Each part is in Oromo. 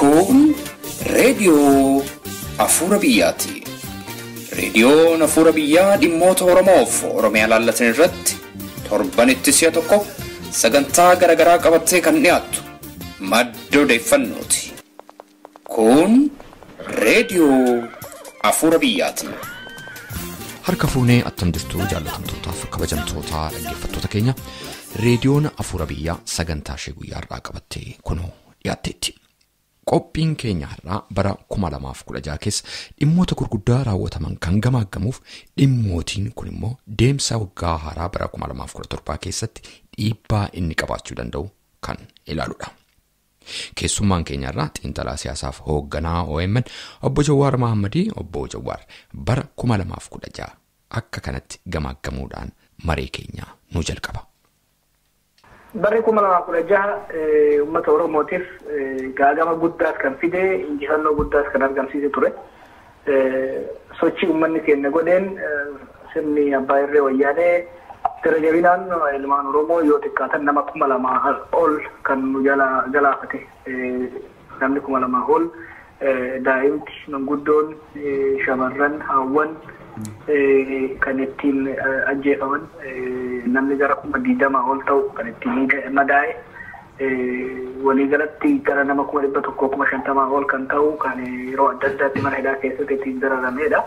Kun Radio Afura Biyyati. Radio Afura Biyyaa dhimmoota Oromoof Oromiyaa laallatan irratti torbanitti si'a tokko sagantaa garaagaraa qabattee kan dhiyaattu madda odeeffannooti. Kun Radio Afura Biyyati. Harka fuunee attam jirtu jaallatamtootaaf kabajamtoota dhaggeeffattoota keenya reediyoon Afura Biyyaa sagantaa ishee guyyaa irraa qabattee kunoo dhiyaatteetti. Qophiin keenya har'aa bara 2016 keessa dhimmoota gurguddaa raawwataman kan gamaaggamuuf dhimmootiin kun immoo deemsa waggaa haaraa bara 2017 keessatti dhiibbaa inni qabaachuu danda'u kan ilaaludha. Keessummaan keenya irraa xiinxalaa siyaasaaf hoogganaa OMN obbo Jawaar Mahammadii obbo Jawaar bara 2016 akka kanatti gamaaggamuudhaan maree keenya nu jalqaba. Barri 2016 uummata Oromootiif gaagama guddaas kan fide injifannoo guddaas kan argamsiise ture. Sochii uummanni keenya godheen sirni abbaa irree wayyaanee gara jabinaan ilmaan Oromoo yoo xiqqaatan nama 2000 ol kan nu galaafate. Namni 2000 ol daa'imti, manguddoon, shamarran, haawwan kan ittiin ajjeefaman namni gara 20 ol ta'u kan ittiin madaa'e walii galatti gara nama 150 ol kan ta'u kan yeroo adda addaatti mana hidhaa keessatti ittiin dararamedha.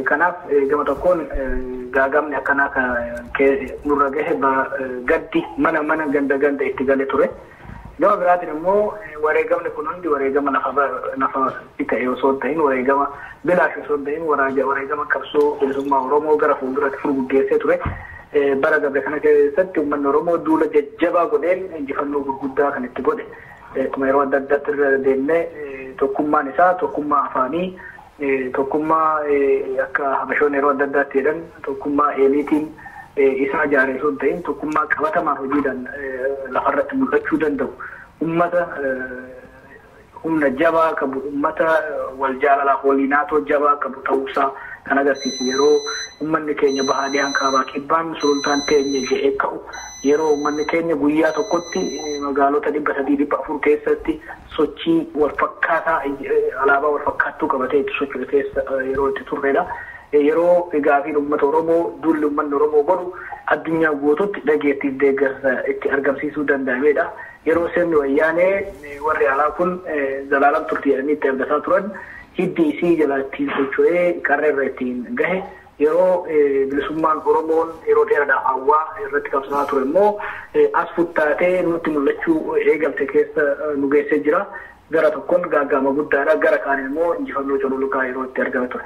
Kanaaf gama tokkoon gaagamni akkanaa nurra gahe gaddi mana ganda itti gale ture. Gama biraatiin immoo wareegamni kun hundi wareegama nafa ta'e osoo ta'in wareegama bilaash osoo ta'in wareegama qabsoo bilisummaa Oromoo gara fuulduratti furguggeessee ture. Bara darbe kana keessatti uummanni Oromoo duula jajjabaa godheen injifannoo gurguddaa kan itti godhe. Akkuma yeroo adda addaatti irra deemnee tokkummaan isaa tokkummaa afaanii tokkummaa akka habashoonni yeroo adda addaatti jedhan tokkummaa eeliitiin isaa ijaaree osoo ta'in tokkummaa qabatamaan hojiidhaan lafarratti mul'achuu danda'u. Uummata humna jabaa qabu, uummata wal jaalalaaf waliinaatoo jabaa qabu ta'uusaa kan agarsiisu yeroo uummanni keenya bahaadiyaan kaabaa kibbaan sulultaan teenye jedhee ka'u yeroo uummanni keenya guyyaa tokkotti magaalota 300-400 keessatti sochii walfakkaataa alaabaa walfakkaattuu qabatee itti socho'u keessa yeroo itti turredha. Yeroo gaafiin uummata Oromoo duulli uummanni Oromoo godhu addunyaa guutuutti dhageettiif deeggarsa itti argamsiisuu danda'amedha. Yeroo sirni wayyaanee warri alaa kun zalaalam turtii jedhanii itti argataa turan hiddi isii jala ittiin socho'ee qarra irra ittiin gahe yeroo bilisummaan Oromoon yeroo dheeraadhaaf hawwaa irratti qabsaa'aa ture immoo as futtaatee nutti mul'achuu eegalte keessa nu geessee jira. Gara tokkoon gaagama guddaadha, gara kaan immoo injifannoo cololuqaa yeroo itti argame ture.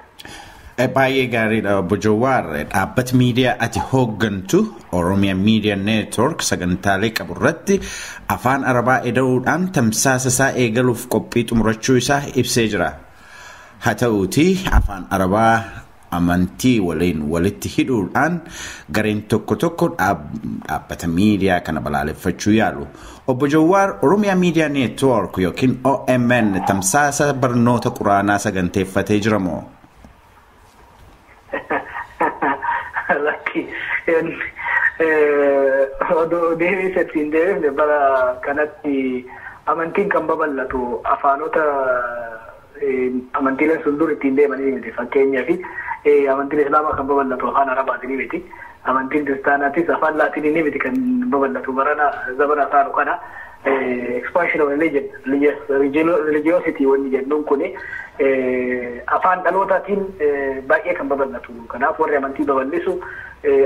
Baay'ee gaariidha obbo Jawaar. Dhaabbata miidiyaa ati hooggantu Oromiyaa Media Network sagantaalee qabu irratti afaan Arabaa eda'uudhaan tamsaasa isaa eegaluuf qophii xumurachuu isaa ibsee jira. Haa ta'uutii afaan Arabaa amantii waliin walitti hidhuudhaan gareen tokko dhaabbata miidiyaa kana balaaleffachuu yaalu. Obbo Jawaar Oromiyaa Media Network yookiin OMN tamsaasa barnoota Quraanaa saganteeffatee jira moo? Deebii settiin deebifne bara kanatti amantiin kan babal'atu afaanota amantiileen sun dur ittiin deemanii miti. Fakkeenyaaf amantiin Islaamaa kan babal'atu afaan Arabaatiin miti. Amantiin Kiristaanaatis afaan Laatiiniin miti kan babal'atu barana zabana taanu kana expansion of religiosity wanni jennuun kuni afaan dhalootaatiin baay'ee kan babal'atu. Kanaaf warri amantii babal'isu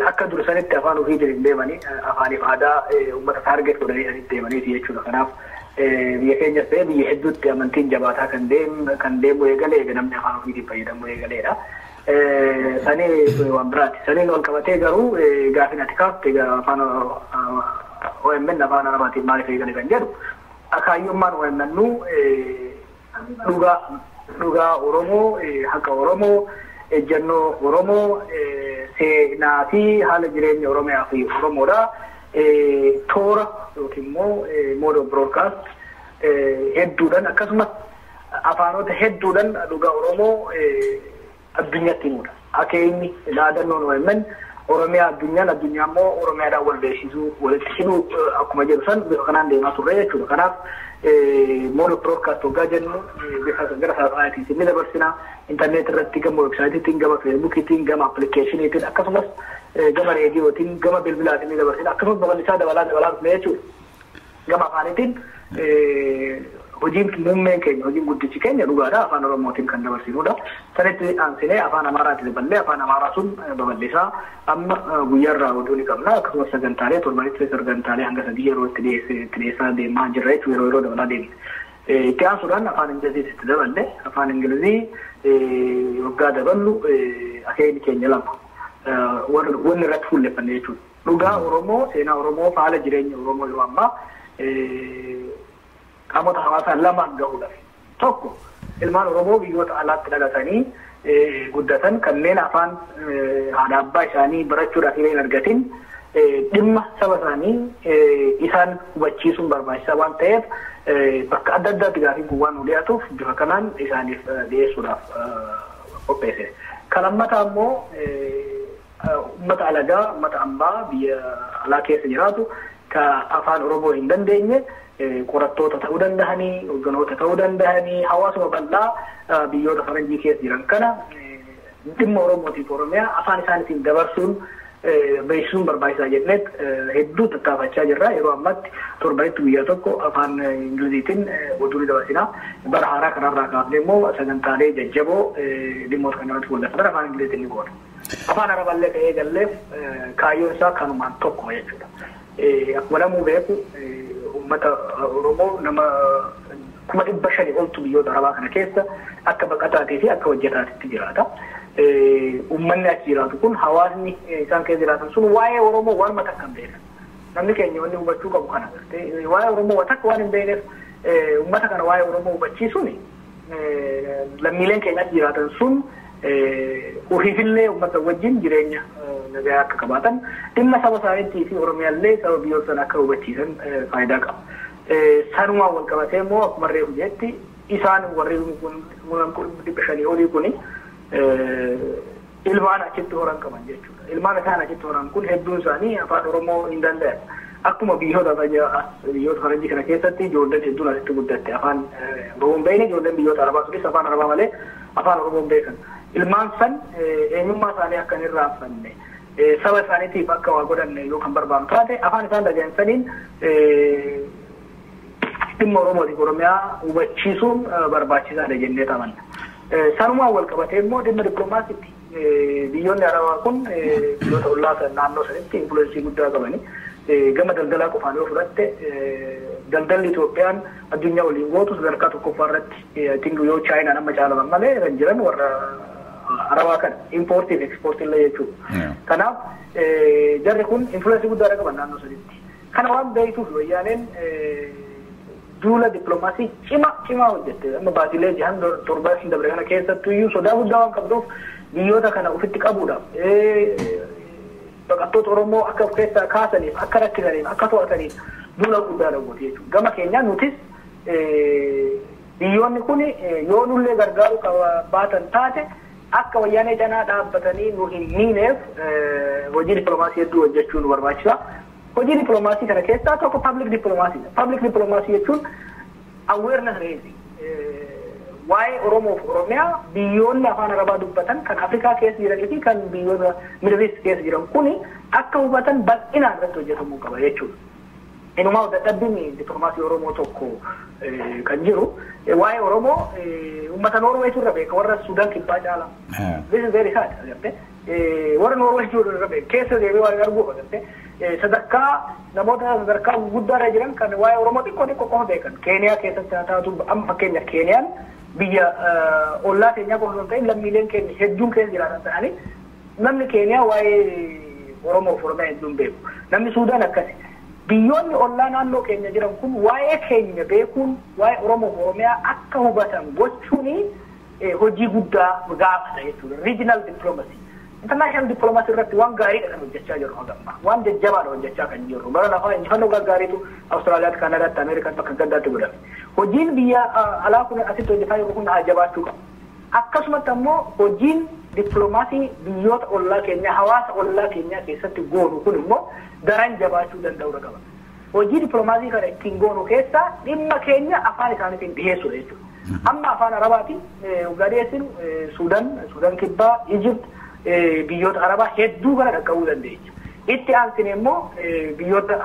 akka dursanitti afaan ofiitiin hin deemanii afaaniif aadaa uummata taarget godhanii deemaniiti jechuudha. Kanaaf biyya keenyas ta'e biyya hedduutti amantiin jabaataa kan deemu eegalee namni afaan ofiitiin fayyadamu eegaleedha. Sanii waan biraati. Saniin ol qabatee garuu gaafin ati kaafte afaan OMN afaan Arabaatiin maaliif eegale kan jedhu akaayyummaan OMN dhugaa Oromoo, haqa Oromoo, ejjennoo Oromoo, seenaa fi haala jireenya Oromiyaa fi Oromoodha. Toora yookiin immoo mode of broadcast hedduudhaan akkasumas afaanota hedduudhaan dhugaa Oromoo addunyatti himudha. Akka inni dhaadannoon OMN Oromiyaa addunyaa immoo Oromiyaadhaan wal beeksisuu walitti hidhuu akkuma jedhu san bifa kanaan deemaa turre jechuudha. Kanaaf mono broadcast hoggaa jennu bifa gara saafaatiin ni dabarsina. Internet irratti gama websaayitiin gama feesbuukiitiin gama appilikeeshiniitiin akkasumas gama reediyootiin gama bilbilaatiin ni dabarsina. Akkasumas babal'isaa dabalaa dhufne jechuudha. Gama afaaniitiin hojiin muummeen keenya hojiin guddichi keenya dhugaadha afaan Oromootiin kan dabarsinudha. Sanitti aansinee afaan Amaaraatiin daballee afaan Amaaraa sun babal'isaa amma guyyaarraa oduu ni qabna. Akkasumas sagantaalee torbanitti sagantaalee hanga 3 yeroo itti dhiyeessaa deemaa jirra jechuudha yeroo dabalaa deemne. Itti aansuudhaan afaan Ingiliziitti daballe afaan Ingilizii waggaa daballu akeekni keenya lama wanni irratti fuulleffanne jechuudha. Dhugaa Oromoo seenaa Oromoo haala jireenya Oromoo yeroo ammaa qaamota hawaasaa lamaan gahuudhaaf. Tokko ilmaan Oromoo biyyoota alaatti dhalatanii guddatan kanneen afaan haadha abbaa isaanii barachuudhaaf hin argatin dhimma saba isaanii isaan hubachiisuun barbaachisaa waan ta'eef bakka adda addaatti gaafiin kun waan nu dhiyaatuuf bifa kanaan isaaniif dhiyeessuudhaaf qopheesse. Kan lammataa immoo uummata alagaa uummata ambaa biyya alaa keessa jiraatu ka afaan Oromoo hin dandeenye qorattoota ta'uu danda'anii hogganoota ta'uu danda'anii hawaasuma bal'aa biyyoota faranjii keessa jiran kana dhimma Oromootiif Oromiyaa afaan isaaniitiin dabarsuun beeksisuun barbaachisaa jenneet hedduu tattaafachaa jirra. Yeroo ammatti torbanitti guyyaa tokko afaan Ingiliziitiin oduu ni dabarsina. Bara haaraa kanarraa kaafnee immoo sagantaalee jajjaboo dhimmoota kanarratti fuulleffatan afaan Ingiliziitiin ni goona. Afaan Araballee ta'ee galleef kaayyoon isaa kanumaan tokko jechuudha. Akkuma namuu beeku uummata Oromoo nama 500,000 oltu biyyoota Arabaa kana keessa akka baqataatii fi akka hojjetaatitti jiraata. Uummanni achi jiraatu kun hawaasni isaan keessa jiraatan sun waa'ee Oromoo waan mataa kan beekan. Namni keenya wanni hubachuu qabu kana gartee waa'ee Oromoo takka waan hin beekneef uummata kana waa'ee Oromoo hubachiisuun lammiileen keenya achi jiraatan sun ofiifillee uummata wajjin jireenya nagaa akka qabaatan dhimma saba isaaniitii fi Oromiyaallee saba biyyoota sana akka hubachiisan faayidaa qaba. Sanumaan wal qabatee immoo akkuma reefu jetti isaan warri 500,000 olii kuni ilmaan achitti horan qaban jechuudha. Ilmaan isaan achitti horan kun hedduun isaanii afaan Oromoo hin danda'an. Akkuma biyyoota faranjii kana keessatti ijoolleen hedduun asitti guddatte afaan Oromoo hin beekne ijoolleen biyyoota Arabaa sunis afaan Arabaa malee afaan Oromoo hin beekan. Ilmaan san eenyummaa isaanii akka hin irraanfanne saba isaaniitiif akka waa godhanne yoo kan barbaadu taate afaan isaan dhaga'ansaniin dhimma Oromootiif Oromiyaa hubachiisuun barbaachisaadha jennee amanna. Sanumaan wal qabatee immoo dhimma dippiloomaasiitti biyyoonni Arabaa kun biyyoota ollaa naannoo sanitti influensii guddaa qabani. Gama daldalaa qofaan yoo fudhatte daldalli Itoophiyaan addunyaa waliin gootu sadarkaa tokkoffaa irratti yoo Chaayinaan amma caalaman malee kan jiran warra Arabaa kana impoortii fi ekspoortii illee jechuudha. Kanaaf jarri kun influensii guddaa qaban naannoo sanitti. Kana waan beektuuf wayyaaneen duula dippiloomaasii cimaa hojjette amma baatilee jahan torbaa hin dabre kana keessattuyyuu sodaa guddaa waan qabduuf biyyoota kana ofitti qabuudhaaf baqattoota Oromoo akka of keessaa kaasaniif akka rakkisaniif akka to'ataniif duula guddaa daawwate jechuudha. Gama keenyaan nutis biyyoonni kun yoo nullee gargaaru baatan taate akka wayyaanee canaa dhaabbatanii nu hin miineef hojii dippiloomaasii hedduu hojjechuu nu barbaachisa. Hojii dippiloomaasii kana keessaa tokko public dippiloomaasiidha. Public dippiloomaasii jechuun awareness raising waa'ee Oromoo fi Oromiyaa biyyoonni afaan Arabaa dubbatan kan Afrikaa keessa jiranii fi kan biyyoota Middle East keessa jiran kuni akka hubatan bal'inaan irratti hojjetamuu qaba jechuudha. Inumaa dadhabbiin dippiloomaasii Oromoo tokko kan jiru waa'ee Oromoo uummata Noorweetu irra beeka warra Sudaan kibbaa caala. This is very sad agartee warra Noorweetu irra beeka keessa deemee waan arguuf agartee sadarkaa namoota sadarkaa guddaarra jiran kan waa'ee Oromoo xiqqoo qofa beekan. Keeniyaa keessatti haa taatu amma fakkeenyaaf Keeniyaan biyya ollaa keenyaa qofa osoo hin ta'in lammiileen keenya hedduun keessa jiraatan ta'anii namni Keeniyaa waa'ee Oromoo fi Oromiyaa hedduun beeku. Namni Suudaan akkasi. Biyyoonni ollaa naannoo keenya jiran kun waa'ee keenya beekuun waa'ee Oromoo fi Oromiyaa akka hubatan gochuun hojii guddaa gaafata jechuudha. Regional diplomacy. International diplomacy irratti waan gaariidha kan hojjechaa jirru hagamma. Waan jajjabaadha hojjechaa kan jirru. Bara lafaa injifannoo gaggaariitu Awustiraaliyaatti, Kaanaadaatti, Ameerikaatti bakka gaddaatti godhame. Hojiin biyya alaa kun asitti hojjetaa jiru kun haa jabaachuu qaba. akkasumatti ammoo hojiin dippiloomaasii biyyoota ollaa keenya hawaasa ollaa keenyaa keessatti goonu kun immoo daran jabaachuu danda'uu qaba. Hojii dippiloomaasii kana ittiin goonu keessaa dhimma keenya afaan isaaniitiin dhiyeessudha jechuudha. Amma afaan Arabaatiin Ugaadheessin Suudaan Kibbaa, Ijipt biyyoota Arabaa hedduu kana dhaqqabuu dandeenya. Itti aansine immoo biyyoota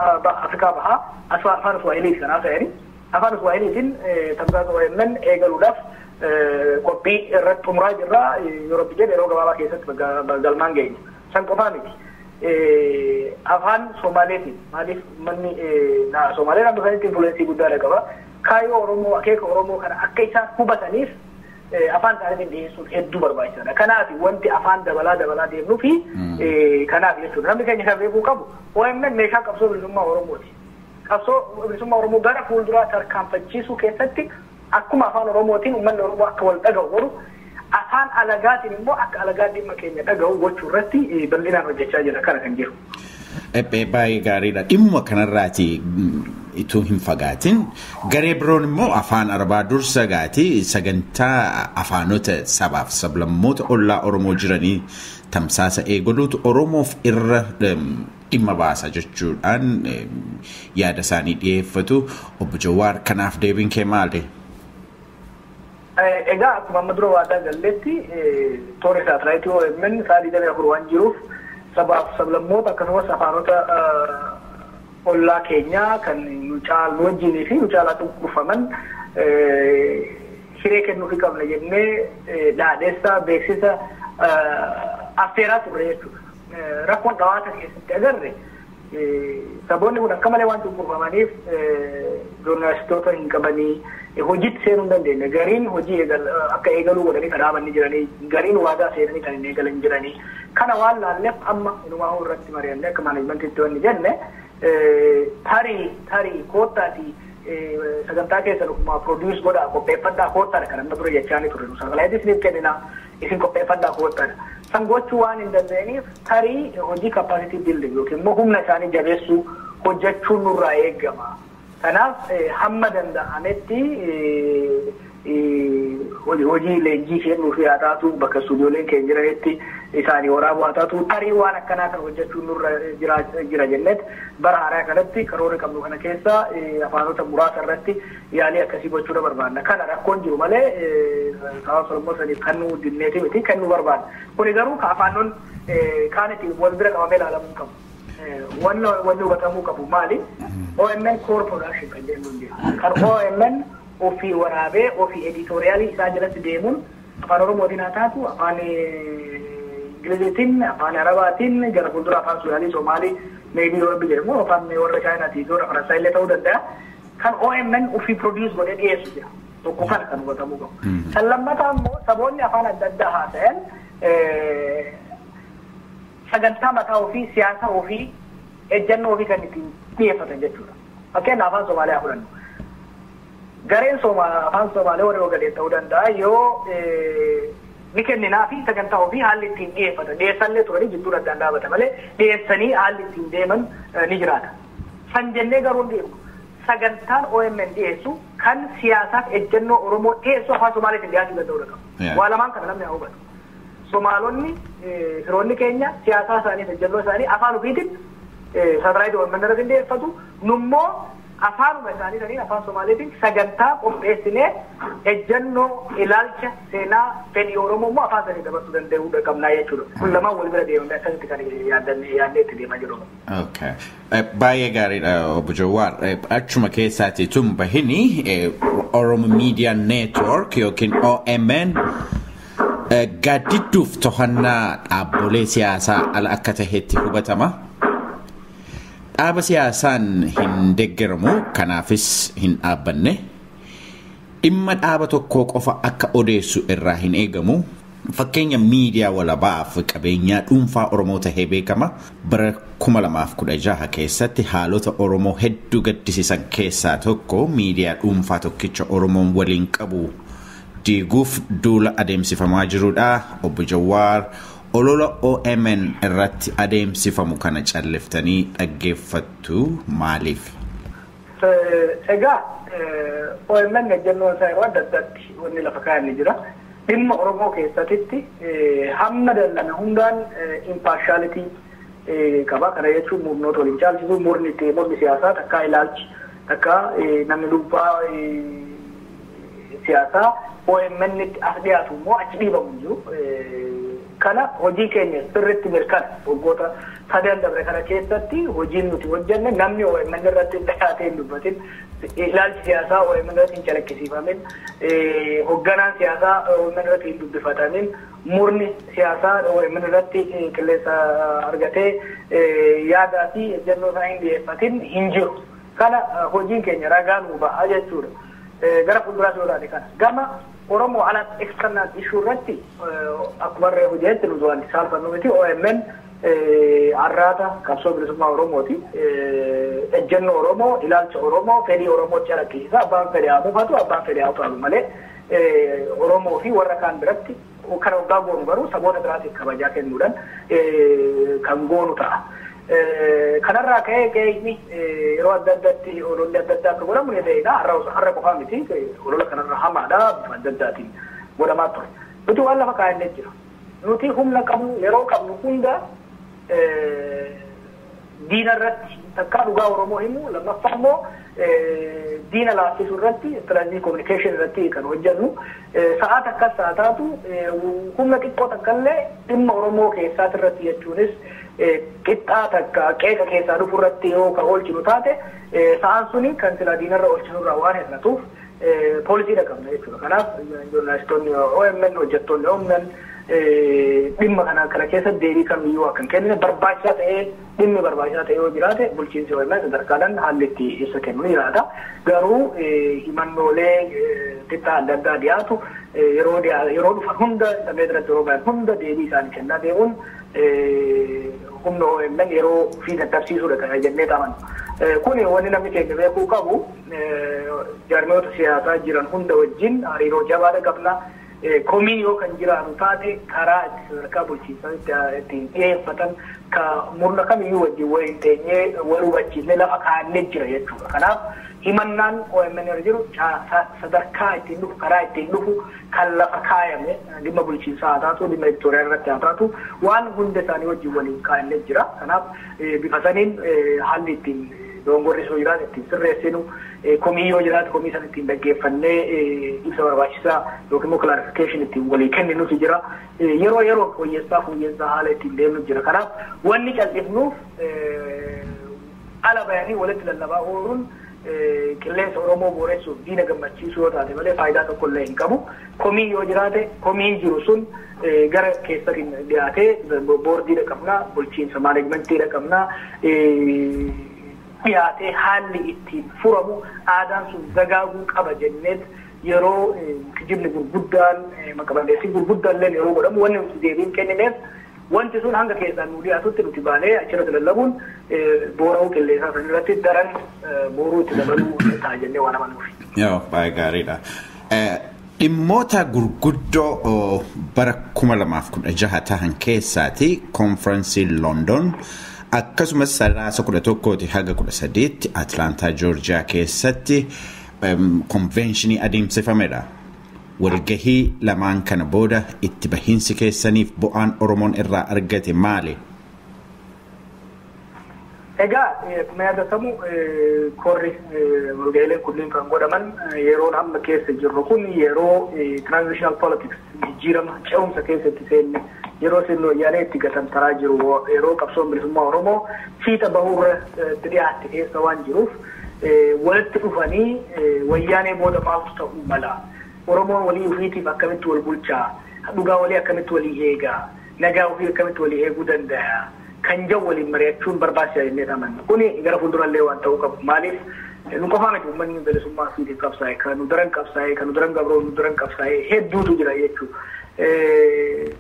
Afrikaa bahaa afaan Swahiliiti kanaaf ta'anii afaan Swahiliitiin tamsaasa OMN eegaluudhaaf qophii irratti xumuraa jirra yeroo biyya yeroo gabaabaa keessatti galmaan geenya. San qofaa miti. Afaan Somaaleetiin maaliif manni Somaalee naannoo isaaniitti influensii guddaa qaba. Kaayyoo Oromoo akeeka Oromoo kana akka isaan hubataniif afaan isaaniitiin dhiyeessuun hedduu barbaachisaadha. Kanaaf wanti afaan dabalaa deemnuu fi kanaaf jechuudha. Namni keenya kan beekuu qabu OMN meeshaa qabsoo bilisummaa Oromooti. Qabsoo bilisummaa Oromoo gara fuulduraa tarkaanfachiisuu keessatti akkuma afaan Oromootiin uummanni Oromoo akka wal dhaga'u godhu afaan alagaatiin immoo akka alagaa dhimma keenya dhaga'u gochuu irratti bal'inaan hojjechaa jira kana kan jiru. Baay'ee gaariidha. Dhimma kanarraati itoo hin fagaatin garee biroon immoo afaan Arabaa dursa gaati sagantaa afaanota sabaaf sablammoota ollaa Oromoo jiranii tamsaasa eegaluutu Oromoof irra dhimma baasa jechuudhaan yaada isaanii dhiyeeffatu. Obbo Jawaar kanaaf deebiin kee maali? Egaa akkuma amma dura waadaa galleetti toora saatalaayitii OMN sa'aatii 24 waan jiruuf sabaaf sablammoota akkasumas afaanota ollaa keenyaa kan nu caalu wajjinii fi nu caalaa dhuunfaman hiree kennuufi qabna jennee dhaadheessaa beeksisa affeeraa turre jechuudha. Rakkoon dhawaata keessatti agarre saboonni kun akka malee waan dhuunfamaniif joornaalistoota hin qabanii hojiitti seenuu hin dandeenye. Gariin hojii akka eegaluu godhanii kan dhaabanni jiranii gariin waadaa seenanii kan hin eegalan jiranii kana waan laalleef amma inumaa irratti mari'annee akka maanejmentiitti wanni jenne tarii koottaati sagantaa keessan ukumaa produce godhaa qopheeffadhaa koottaadha kan amma dura jechaanii turre saatalaayitii isiniif kennina isin qopheeffadhaa koottaadha. San gochuu waan hin dandeenyeef tarii hojii capacity building yookiin immoo humna isaanii jabeessuu hojjechuun nurraa eegama. Kanaaf hamma danda'ametti hojii leenjii kennuu fi haa taatu bakka stuudiyooleen keenya jiranitti isaanii waraabuu haa taatu tarii waan akkanaa kan hojjechuun nurra jira jenneet bara haaraa kanatti karoora qabnu kana keessa afaanota muraasa irratti yaalii akkasii gochuudha barbaadna. Kana rakkoon jiru malee sababa Oromoo saniif kan nu dinneeti miti kan nu barbaadna. Kuni garuu ka afaanonni kaanitti wal bira qabamee ilaalamuu qabu. Wanni hubatamuu qabu maali? OMN core production kan jennuun jira. Kan OMN ofii waraabee ofii editoriaalii isaa jalatti deemuun afaan Oromootiin haa taatu afaan Ingiliziitiin afaan Arabaatiin gara fuuldura afaan Sudaalii Somaalii meebii yoo jedhamu afaan warra Chaayinaatii yoo Faransaay illee ta'uu danda'a. Kan OMN ofii produce godhee dhiyeessu jira. Tokko kana kan hubatamuu qabu. Kan lammataa immoo saboonni afaan adda addaa haasa'an sagantaa mataa ofii siyaasa ofii ejjennoo ofii kan ittiin dhiyeeffatan jechuudha. Fakkeenyaaf afaan Somaaliyaa fudhannu. Gareen afaan Somaalee warra ogaleen ta'uu danda'a yoo ni kenninaa fi sagantaa ofii haalli ittiin dhiyeeffatan. Dhiyeessallee turanii jidduu addaan dhaabata malee dhiyeessanii haalli ittiin deeman ni jiraata. San jennee garuu hin deemu. Sagantaan OMN dhiyeessu kan siyaasaaf ejjennoo Oromoo dhiyeessu afaan Somaaliitiin dhiyaachuu danda'uu qaba. Waa lamaan kana namni haa hubatu. Somaalonni firoonni keenya siyaasaa isaanii ejjennoo isaanii afaan ofiitiin saatalaayitii OMN irratti dhiyeeffatu. Nummoo afaanuma isaanii saniin afaan Somaaliitiin sagantaa qopheessinee ejjennoo ilaalcha seenaa fedhii Oromoo immoo afaan sanii dabarsuu danda'uu qabnaa jechuudha. Kun lamaan wal bira deemanii akkasitti kan yaadnee itti deemaa jiru. Baay'ee gaariidha Obbo Jawaar. Achuma keessaati tun bahini Oromo Media Network yookiin OMN gaaddiduuf to'annaa dhaabbolee siyaasaa ala akka taheetti hubatama. Dhaaba siyaasaan hin deeggaramu kanaafis hin dhaabbanne dhimma dhaaba tokkoo qofa akka odeessu irraa hin eegamu. Fakkeenya miidiyaa walabaaf qabeenyaa dhuunfaa Oromoo tahee beekama. Bara 2016 keessatti haalota Oromoo hedduu gaddisiisan keessaa tokko miidiyaa dhuunfaa tokkicha Oromoon waliin qabu diiguuf duula adeemsifamaa jirudha. Obbo Jawaar olola OMN irratti adeemsifamu kana calliftanii dhaggeeffattu maaliif? Egaa OMN ejjennoo isaa yeroo adda addaatti wanni lafa kaa'anii jira. dhimma Oromoo keessatti hamma dallana hundaan impartiality qaba. Kana jechuun murnoota waliin caalchisu murni siyaasaa takkaa ilaalchi takkaa namni dhuunfaa siyaasaa OMN itti as dhiyaatu immoo achi dhiibamu jiru. Kana hojii keenya sirriitti mirkana waggoota sadan dabre kana keessatti hojiin nuti hojjenne namni OMN irratti dhiyaatee hin dubbatin ilaalchi siyaasaa OMN irratti hin calaqqisiifamin hoogganaan siyaasaa OMN irratti hin dubbifatamin murni siyaasaa OMN irratti qilleensa argatee yaadaa fi ejjennoo isaa hin dhiyeeffatin hin jiru. Kana hojiin keenya ragaa nuu ba'a jechuudha. Gara fuulduraatti yoo taate kana gama Oromoo ala external issue irratti akkuma irraa hojjetti nuti waan saalfannu miti OMN arraata qabsoo bilisummaa Oromooti. Ejjennoo Oromoo, ilaalcha Oromoo, fedhii Oromoo calaqqisiisa. Abbaan fedhii haa buufatu, abbaan fedhii haa utaalu malee Oromoo fi warra kaan biratti kan waggaa goonu garuu saboota biraatiif kabajaa kennuudhaan kan goonu ta'a. Kanarraa ka'ee yeroo adda addaatti ololli adda addaa akka godhamu ni ta'edha. Har'a qofaa miti olola kanarra hamaadha bifa adda addaatiin godhamaa ture. Nuti waan lafa kaa'annee jira. Nuti humna qabnu yeroo qabnu hunda diina irratti takkaa dhugaa Oromoo himu lammaffaa immoo diina laaffisuu irratti strategic communication irratti kan hojjennu sa'aat akkas sa'a taatu humna xiqqoo takkallee dhimma Oromoo keessaati irratti jechuunis qixxaa takka qeeqa keessaa dhufu irratti yoo kan oolchinu taate sa'aan suni kan sila diinarra oolchinu irraa waan hir'atuuf poolisiidha qabna jechuudha. Kanaaf joornaalistoonni OMN hojjettoonni OMN dhimma kana keessatti deebii kamiyyuu akka hin kennine barbaachisaa ta'ee dhimmi barbaachisaa ta'ee yoo jiraate bulchiinsi OMN sadarkaadhaan haalli itti ibsa kennu ni jiraata. Garuu himannoolee xiqqaa adda addaa dhiyaatu yeroo dhufan hunda damee irratti yeroo bahan hunda deebii isaanii kennaa deemuun humna OMN yeroo fi dadhabsiisuudha kan jennee qaban. Kuni wanni namni keenya beekuu qabu jaarmiyoota siyaasaa jiran hunda wajjin hariiroo jabaadha qabna. Komii yoo kan jiraatu taate karaa itti sadarkaa bulchiinsaa ittiin dhiyeeffatan ka murna kamiyyuu wajjin waliin teenyee wal hubachiisnee lafa kaa'annee jira jechuudha. Kanaaf himannaan OMN irra jiru sadarkaa ittiin dhufu karaa ittiin dhufu kan lafa kaayame dhimma bulchiinsaa haa taatu dhimma editooriyaal irratti haa taatu waan hunda isaanii wajjin waliin kaa'annee jira. Kanaaf bifa saniin haalli ittiin dongorri soo jiraate ittiin sirreessinu komii yoo jiraate komii sana ittiin dhaggeeffannee ibsa barbaachisaa yookiin immoo clarification ittiin walii kenninutu jira. Yeroo fooyyessaa haala ittiin deemnu jira. Kanaaf wanni cal'ifnuuf ala bayanii walitti lallabaa ooruun qilleensa Oromoo booressuuf diina gammachiisuu yoo taate malee faayidaa tokkollee hin qabu. Komii yoo jiraate komiin jiru sun gara keessatiin dhiyaatee boordiidha qabna, bulchiinsa maaneejmentiidha qabna. Dhiyaatee haalli ittiin furamu aadaan sun dagaaguu qaba jenneet yeroo kijibni gurguddaan maqaballeessii gurguddaallee yeroo godhamu wanni nuti deebiin kennineef wanti sun hanga keessaan nu dhiyaatutti nuti baanee achirratti lallabuun boora'uu qilleensaa san irratti daran booruu itti dabaluu ta'a jennee waan amanuufi. Yoo baay'ee gaariidha. Dhimmoota gurguddoo bara 2016 tahan keessaati konferensiin London akkasumas sadaasa 11 haga 13 Atlantaa Joorjiyaa keessatti konvenshinii adeemsifamedha. Walgahii lamaan kana booda itti bahiinsi keessaniif bu'aan Oromoon irraa argate maali? Egaa akkuma yaadatamu korri walgahiileen kunniin kan godhaman yeroo amma keessa jirru kun yeroo transitional politics jijjiirama ce'umsa keessatti seenne yeroo sirnoo yaadee itti gatamtaraa jiru yeroo qabsoon bilisummaa Oromoo fiixa bahuurra dhiyaatte keessa waan jiruuf walitti dhufanii wayyaanee booda maaltu ta'uu mala Oromoon walii ofiitiif akkamitti wal bulchaa dhugaa walii akkamitti walii eegaa nagaa ofii akkamitti walii eeguu danda'a kan jawu waliin mari'achuun barbaachisaa jennee amanna. Kuni gara fuuldurallee waan ta'uu qabu. Maaliif nu qofaa miti uummanni bilisummaa ofiitiif qabsaa'e kan nu daran qabsaa'e kan nu daran gabroo nu daran qabsaa'e hedduutu jira jechuudha.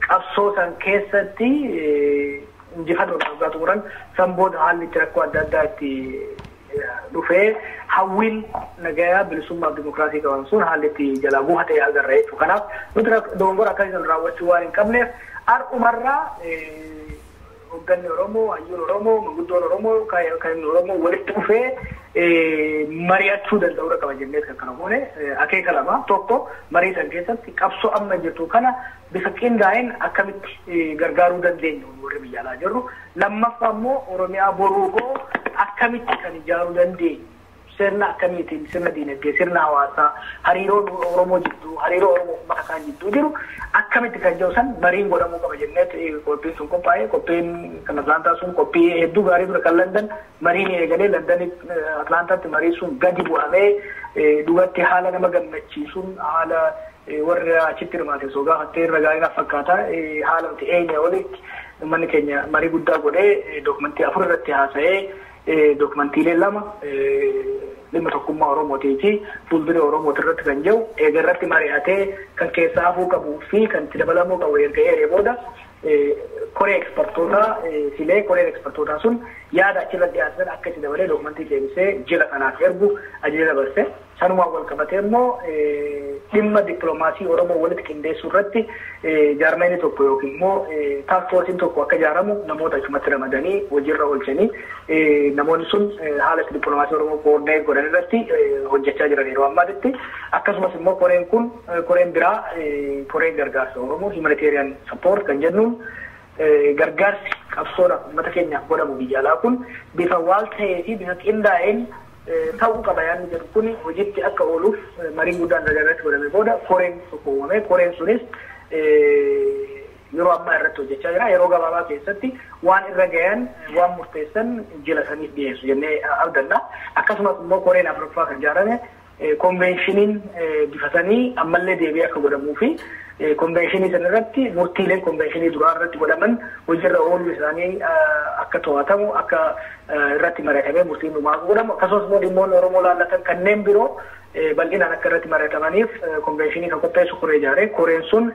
Qabsoo san keessatti injifannoo dhugaa turan san booda haalli itti rakkoo adda addaa itti dhufee hawwiin nagayaa bilisummaa dimokiraasii qaban sun haalli itti jalaa buufatee agarra jechuudha. Kanaaf nuti dogongora akkasiin raawwachuu waan hin qabneef har'umarraa hoogganni Oromoo, hayyuun Oromoo, manguddoon Oromoo, kan Oromoo walitti dhufee mari'achuu danda'uudha qaba jennee kan kana goone akeeka lama tokko marii san keessatti qabsoo amma jirtu kana bifa qindaa'een akkamitti gargaaruu dandeenya warri biyya alaa jirru lammaffaa immoo Oromiyaa boruu akkamitti kan ijaaruu dandeenya sirna akkamiitiin sirna diinagdee sirna hawaasaa hariiroo Oromoo jidduu hariiroo Oromoo uummata kaan jidduu jiru akkamitti kan jiru san mariin godhamuu qaba jennee qophiin sun qophaa'ee qophiin kan Atlaantaa sun qophii hedduu gaarii ture kan London mariin eegalee London Atlaantaatti marii sun gadi bu'amee dhugatti haala nama gammachiisuun haala warra achitti hirmaate soo gaafattee irra gaariidhaaf fakkaata haala nuti eenye walitti manni keenya marii guddaa godhee dookumentii 4 irratti haasa'ee dookumentiilee 2 dhimma tokkummaa Oromootii fi fuulduree Oromooti irratti kan jiru eega irratti mari'atee kan keessaa hafuu qabuu fi kan itti dabalamuu qabu erga eeree booda koree ekspertoota filee koreen ekspertootaa sun yaada achirra dhiyaatan akka itti dabalee dookumentii deebisee jila kanaaf ergu ajaja dabarse sanumaan wal qabatee immoo dhimma dippiloomaasii Oromoo walitti qindeessuu irratti jaarmayni tokko yookiin immoo taasfoorsiin tokko akka ijaaramu namoota achumatti ramadanii hojiirra oolchanii namoonni sun haala dippiloomaasii Oromoo koordineet godhan irratti hojjechaa jiran yeroo ammaatti akkasumas immoo koreen biraa koreen gargaarsa Oromoo humanitarian support kan jennuun gargaarsi qabsoodhaaf uummata keenyaaf godhamu biyya alaa kun bifa waal ta'ee fi bifa qindaa'een ta'uu qaba yaadni jedhu kun hojiitti akka ooluuf mariin guddaan irratti godhame booda koreen tokko uumame koreen sunis yeroo ammaa irratti hojjechaa jira yeroo gabaabaa keessatti waan irra gayan waan murteessan jila saniif dhiyeessu jennee abdanna akkasumas immoo koreen afuraffaa kan ijaarame konveeshiniin bifatanii ammallee deebi'ee akka godhamuu fi konveeshinii sana irratti murtiileen konveeshinii duraa irratti godhaman hojiirra ooluu isaanii akka to'atamu akka irratti mari'atamee murtiin dhumaa godhamu akkasumas immoo dhimmoonni Oromoo laallatan kanneen biroo bal'inaan akka irratti mari'atamaniif konveeshinii kan qopheessu koree ijaare koreen sun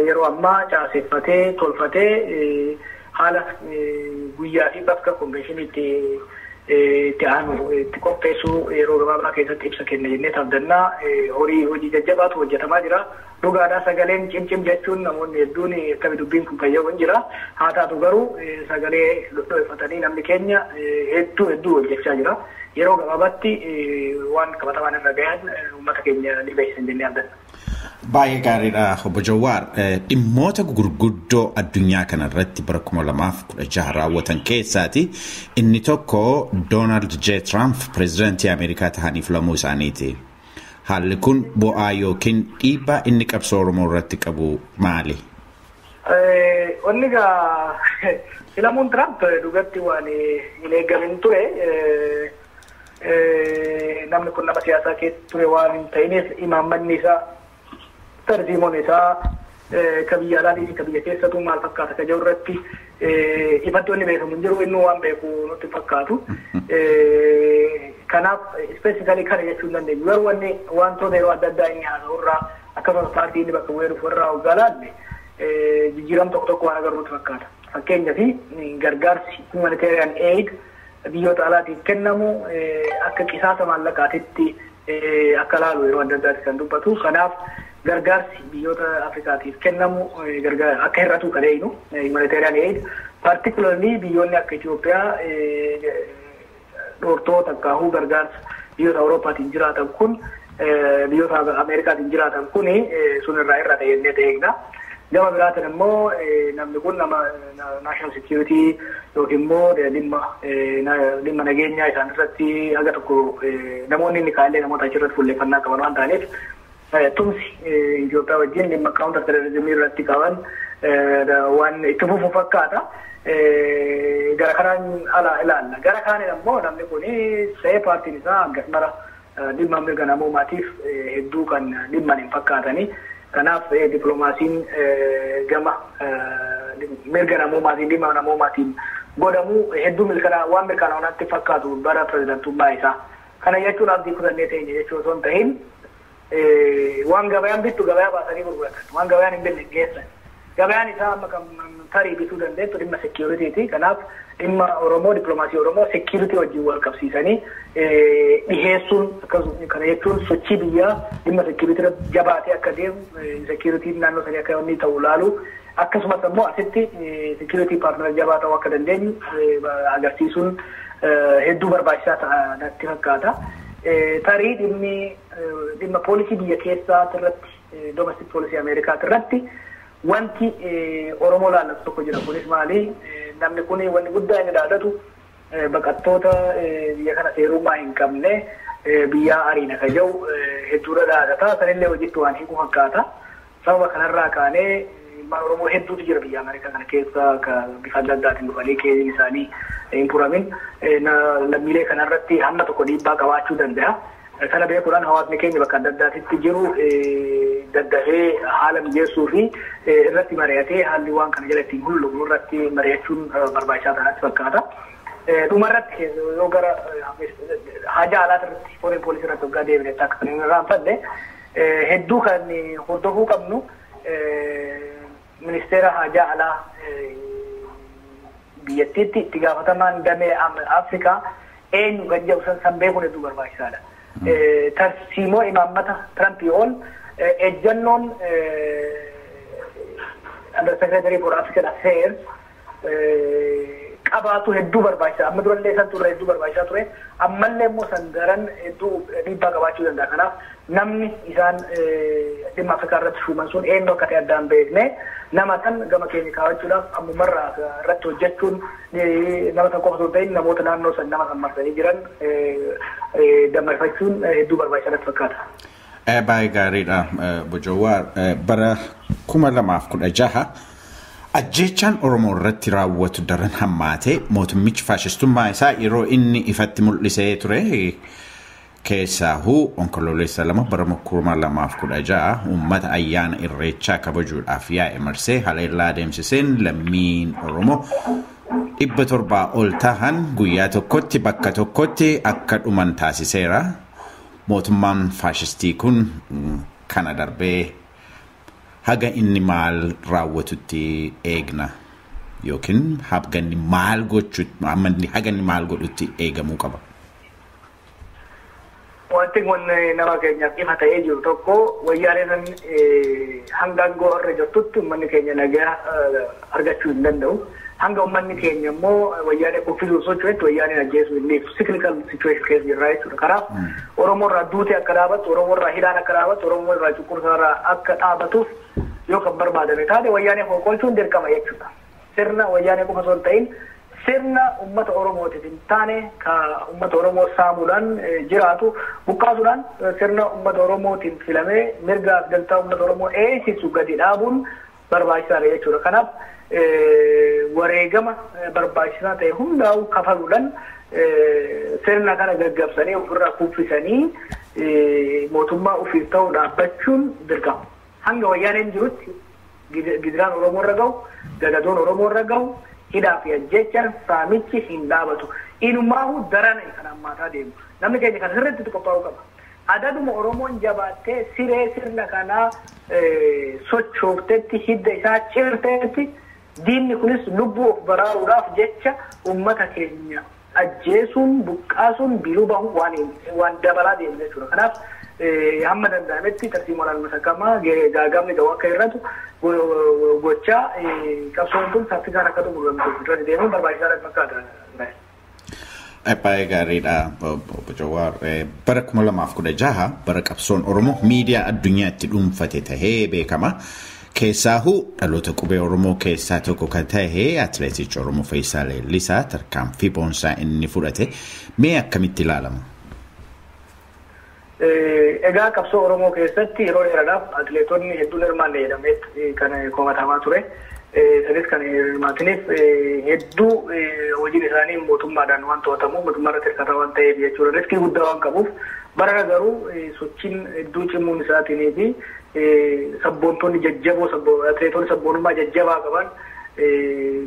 yeroo ammaa caaseeffatee tolfatee haala guyyaa fi bakka konveeshiniitti itti aanu itti qopheessuu yeroo gabaabaa keessatti ibsa kenna jennee abdannaa hojii jajjabaatu hojjetamaa jira dhugaadhaa sagaleen cimcim jechuun namoonni hedduun akkami dubbiin kun fayyadamu jira haa taatu garuu sagalee dhodhofatanii namni keenya hedduu hojjechaa jira yeroo gabaabaatti waan qabatamaan irra gahan uummata keenya ni beeksisan jennee abdanna. Baay'ee gaariidha obbo Jawaar dhimmoota gurguddoo addunyaa kanarratti bara 2016 raawwatan keessaati inni tokko Donald J. Trump pireezidaantii Ameerikaa ta'anii filamuu isaaniiti. Haalli kun bu'aa yookiin dhiibbaa inni qabsoo Oromoo irratti qabu maali? Wanni gaa filamuun Trump dhugatti waan hin eegamin ture namni kun nama siyaasaa keessa ture waan hin ta'iniif imaammanni isaa tarjiimoon isaa ka biyya alaatii fi ka biyya keessatu maal fakkaata ka jiru irratti ifattoonni beekamu hin jiru inni waan beeku nutti fakkaatu kanaaf ispeesikalii kana jechuu hin dandeenyu garuu wanni wantoota yeroo adda addaa inni haasa'u irraa akkasumas paartii inni bakka bu'ee dhufu irraa hoggaa laalle jijjiiram tokko waan agarru nutti fakkaata fakkeenyaaf gargaarsi humanitarian aid biyyoota alaatiif kennamu akka qisaasa maallaqaatitti akka laalu yeroo adda addaatti kan dubbatu kanaaf gargaarsi biyyoota Afrikaatiif kennamu akka hir'atu kadheenu humanitarian aid particularly biyyoonni akka Itoophiyaa dhoortoota akkaahuu gargaarsa biyyoota Awurooppaatiin jiraatan kun biyyoota Ameerikaatiin jiraatan kun sun irraa hir'ata jennee eegna. Gama biraatiin immoo namni kun nama national security yookiin immoo dhimma nageenyaa isaan irratti haga tokko namoonni inni kaallee namoota achirratti fuulleffannaa qaban waan ta'aniif tumsi Itoophiyaa wajjin dhimma counter terrorism irratti qaban waan itti fufu fakkaata gara kanaan ala ilaalla gara kaaniin immoo namni kun see paartiin isaa akkas mara dhimma mirga namoomaatiif hedduu kan dhimman hin fakkaatanii kanaaf dippiloomaasiin gama mirga namoomaatiin dhimma namoomaatiin godhamu hedduu waan mirkanaa'uunaatti fakkaatu bara pireezidantummaa isaa kana jechuun abdii kutannee ta'e jechuu osoo hin ta'in waan gabayaan bittu gabayaa baasanii gurguratan waan gabayaan hin binne geessan gabaan isaa amma kan tarii bituu dandeettu dhimma security kanaaf dhimma Oromoo diplomaasii Oromoo security wajjin wal qabsiisanii dhiheessuun akkasuma kana jechuun sochii biyyaa dhimma security jabaatee akka deemu security naannoo sanii akka inni ta'u laalu akkasumas immoo asitti security partner jabaa ta'uu akka dandeenyu agarsiisuun hedduu barbaachisaa ta'a natti fakkaata. Tarii dhimma poolisii biyya keessaa irratti domestic policy Ameerikaa irratti wanti Oromoo laallatu tokko jira. Kunis maali? Namni kun wanni guddaa inni dhaadatu baqattoota biyya kana seerummaa hin qabne biyya ariina ka jiru hedduudha dhaadata. Sanillee hojiitti waan hiiku fakkaata. Sababa kanarraa kaanee Oromoo hedduutu jira biyya Ameerikaa kana keessa bifa adda addaatiin dhufanii keessiin isaanii hin furamin. Lammiilee kanarratti hamma tokko dhiibbaa qabaachuu danda'a. Kana beekuudhaan hawaasni keenya bakka adda addaatitti jiru daddafee haala mijeessuu fi irratti mari'atee haalli waan kana jala ittiin hulluqu irratti mari'achuun barbaachisaa ta'atti fakkaata. Dhumarratti yoo gara haja alaati irratti foreign policy irratti waggaa deebine akka kan hin raanfadne hedduu kan hordofuu qabnu ministeera haja alaa biyyattiitti itti gaafatamaan damee Afrikaa eenyu kan jedhu san beekuun hedduu barbaachisaadha. Tarsiimoo imaammata Tirampii ol ejjannoon Under Secretary for African Affairs qabaatu hedduu barbaachisaa. Amma durallee san turre hedduu barbaachisaa ture. Ammallee immoo san daran hedduu dhiibbaa qabaachuu danda'a. Kanaaf namni isaan dhimma Afrikaa irratti shuuman sun eenyu akka ta'e addaan beekne nama san gama keenya kaawwachuudhaaf ammumarraa irratti hojjechuun nama san qofa osoo hin ta'in namoota naannoo san nama san marsanii jiran dammaqfachuun hedduu barbaachisaadha fakkaata. Baay'ee gaariidha Bojoowwar. Bara 2016 ajjeechaan Oromoo irratti raawwatu daran hammaatee mootummichi faashistummaa isaa yeroo inni ifatti mul'isee ture keessaahuu onkoloolessa 2 bara 2016 uummata ayyaana irreechaa kabajuudhaaf yaa'e marsee haleellaa deemsiseen lammiin Oromoo 700 ol tahan guyyaa tokkotti bakka tokkotti akka dhuman taasiseera. Mootummaan faashistii kun kana darbee haga inni maal raawwatutti eegna yookiin haga inni maal godhutti eegamuu qaba. Wanti kun nama keenyaaf ifa ta'ee jiru tokko wayyaaneen hanga aangoo irra jirtutti uummanni keenya nagaa argachuu hin danda'u. Hanga uummanni keenya immoo wayyaanee kuffisuu socho'etti wayyaaneen ajjeesuu hin dhiisu. Cyclical situation keessa jirra jechuudha. Kanaaf Oromoo irraa duutee akka dhaabatu, Oromoo irraa hidhaan akka dhaabatu, Oromoo irraa cunqursaa irraa akka dhaabatuuf yoo kan barbaadame taate wayyaanee fonqolchuun dirqama jechuudha. Sirna wayyaanee qofa osoo hin ta'in sirna uummata Oromootiif hin taane ka uummata Oromoo saamuudhaan jiraatu buqqaasuudhaan sirna uummata Oromootiin filamee mirgaaf daltaa uummata Oromoo eegsisu gadi dhaabuun barbaachisaadha jechuudha. Kanaaf wareegama barbaachisaa ta'e hundaa'u kafaluudhaan sirna kana gaggabsanii ofirraa kuffisanii mootummaa ofiif ta'uu dhaabbachuun dirqama. Hanga wayyaaneen jirutti gidiraan Oromoo irra gahu, gagadoon Oromoo irra gahu, hidhaa fi ajjechaan saamichi hin dhaabatu. Inumaahu daran kan hammaataa deemu. Namni keenya kana sirriitti qophaa'uu qaba. Adaduma Oromoon jabaattee siree sirna kanaa sochooftetti hidda isaa cirteetti diinni kunis lubbuu of baraaruudhaaf jecha uummata keenya ajjeesuun buqqaasuun biluu bahu waan dabalaa deemu jechuudha. Kanaaf hamma danda'ametti tarsiimoo olaanaa masakamaa gaagamni ga'u akka irratu gochaa qabsoon kun saffisaan akka xumuramu irratti deemuun barbaachisaadha fakkaata. Baay'ee gaariidha Bojoowwar. Bara 2016 bara qabsoon Oromoo miidiyaa addunyaatti dhuunfate tahee beekama. Keessaahuu dhaloota qubee Oromoo keessaa tokko kan ta'e atileetichi Oromoo Fayyisaa Leellisaa tarkaanfii boonsaa inni fudhate mee akkamitti ilaalama? Egaa qabsoo Oromoo keessatti yeroo dheeraadhaaf atileetonni hedduun hirmaanne jedhamee kan komatamaa ture. Sanis kan hirmaataniif hedduu hojiin isaanii mootummaadhaan waan to'atamu mootummaa irratti hirkata waan ta'eef jechuudha. Riskii guddaa waan qabuuf bara garuu sochiin hedduu cimuun isaatii fi sabboontonni jajjaboo atileetonni sabboonummaa jajjabaa qaban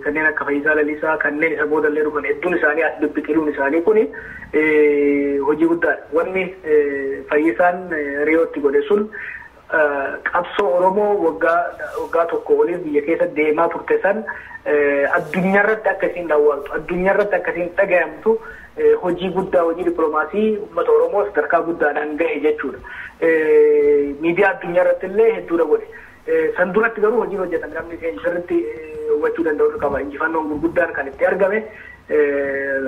kanneen akka Fayyisaa Leellisaa kanneen isa boodallee dhufan hedduun isaanii as bibbiqiluun isaanii kuni hojii guddaadha. Wanni Fayyisaan Riyootti godhe sun qabsoo Oromoo waggaa tokko oliif biyya keessa deemaa turte san addunyaarratti akkasiin daawwatu addunyaarratti akkasiin dhagayamtu hojii guddaa hojii dippiloomaasii uummata Oromoo sadarkaa guddaadhaan gahe jechuudha. Miidiyaa addunyaarratti illee hedduudha godhe. San duratti garuu hojii hojjetan namni keenya sirriitti hubachuu danda'u qaba. Injifannoon gurguddaan kan itti argame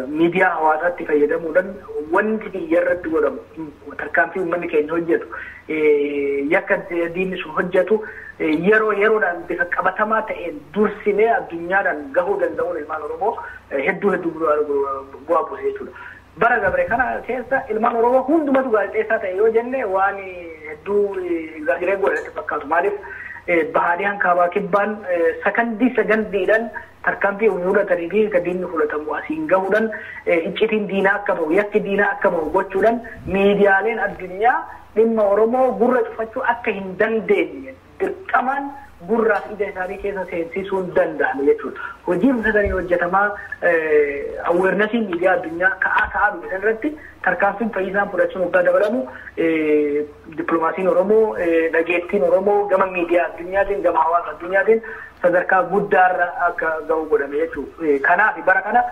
miidiyaa hawaasaatti fayyadamuudhaan wanti biyya irratti godhamu tarkaanfii uummanni keenya hojjetu yakka diinni sun hojjetu yeroodhaan bifa qabatamaa ta'een dursinee addunyaadhaan gahuu danda'uun ilmaan Oromoo hedduu bu'aa buuse jechuudha. Bara dabre kana keessa ilmaan Oromoo hundumatu gaazexeessaa ta'e yoo jenne waan hedduu gaazexeessaa godhatti fakkaatu. Maaliif bahanii hankaabaa kibbaan sagandiidhaan tarkaanfii fudhatanii fi kan diinni fudhatamu asiin gahuudhaan iccitiin diinaa akka bahu yakki diinaa akka bahu gochuudhaan miidiyaaleen addunyaa dhimma Oromoo gurra cufachuu akka hin dandeenye dirqamaan gurraaf ija isaanii keessa seensisuu danda'an jechuudha. Hojiin sadanii hojjetamaa awarenessii miidiyaa addunyaa ka'aa dhufe irratti tarkaanfiin fayyisaan fudhachuun waggaa dabalamu dippiloomaasiin Oromoo dhageettiin Oromoo gama miidiyaa addunyaatiin gama hawaasa addunyaatiin sadarkaa guddaarra akka gahu godhame jechuudha. Kanaaf bara kana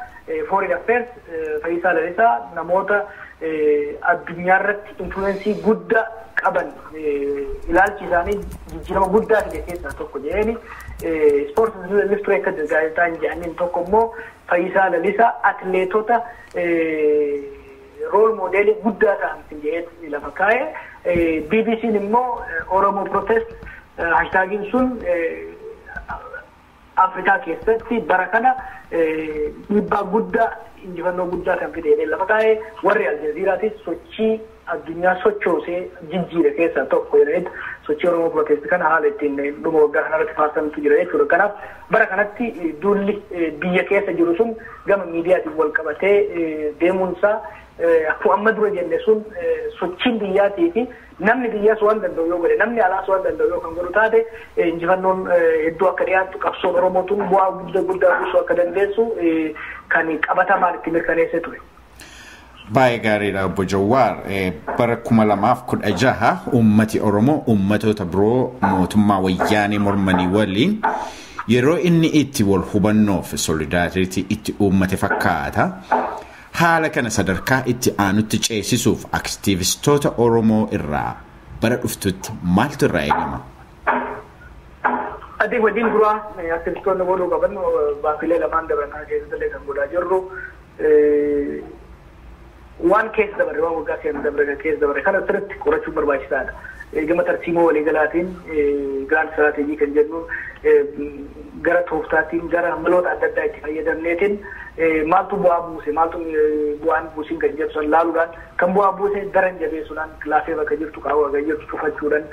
foreign affairs Fayyisaa Lalisaa namoota addunyaarratti influensii guddaa qaban ilaalchi isaanii jijjiirama guddaa fide keessaa tokko jedheni ispoortii illustree akka gaazexaan jedhaniin tokko immoo Fayyisaa Lalisaa atleetota rool moodeelii guddaa ta'an jedhee lafa kaa'e BBC'n immoo Oromoo protest hashtaagiin sun Afrikaa keessatti bara kana dhiibbaa guddaa injifannoo guddaa kan fide lafa kaa'e warri Aljazeeraatis sochii addunyaa sochoosee jijjiire keessaa tokko jedhanii sochii Oromoo protest kana haala ittiin dhuma waggaa kanarratti faarsantu jira jechuudha. Kanaaf bara kanatti duulli biyya keessa jiru sun gama miidiyaatiin wal qabatee deemuunsaa akkuma amma dura jenne sun sochiin biyyaatii fi namni biyyaas waan danda'u yoo godhe namni alaas waan danda'u yoo kan godhu taate injifannoon hedduu akka dhiyaattu qabsoon Oromootuun bu'aa guddaa buusuu akka dandeessu kan qabatamaan itti mirkaneessee ture. Baay'ee gaariidha Obbo Jawaar. Bara 2016 uummati Oromoo uummatoota biroo mootummaa wayyaanee mormanii waliin yeroo inni itti wal hubannoo fi solidaaritii itti uummate fakkaata. Haala kana sadarkaa itti aanutti ceesisuuf aktiivistoota Oromoo irraa bara dhuftutti maaltu irraa eegama? Ati wajjin duraa aktiivistoonni godhuu qaban baankilee lamaan dabran kana keessatti kan godhaa jirru waan keessa dabarre waan waggaa keessa dabarre kana sirriitti qorachuun barbaachisaadha. Gama tartiimoo waliigalaatiin grand strateejii kan jennu gara tooftaatiin gara maloota adda addaa itti fayyadamneetiin maaltu bu'aa buuse maaltu bu'aan buusiin kan jedhu san laaluudhaan kan bu'aa buuse daran jabeessuudhaan kilaafee bakka jirtu qaawwa bakka jirtu cufachuudhaan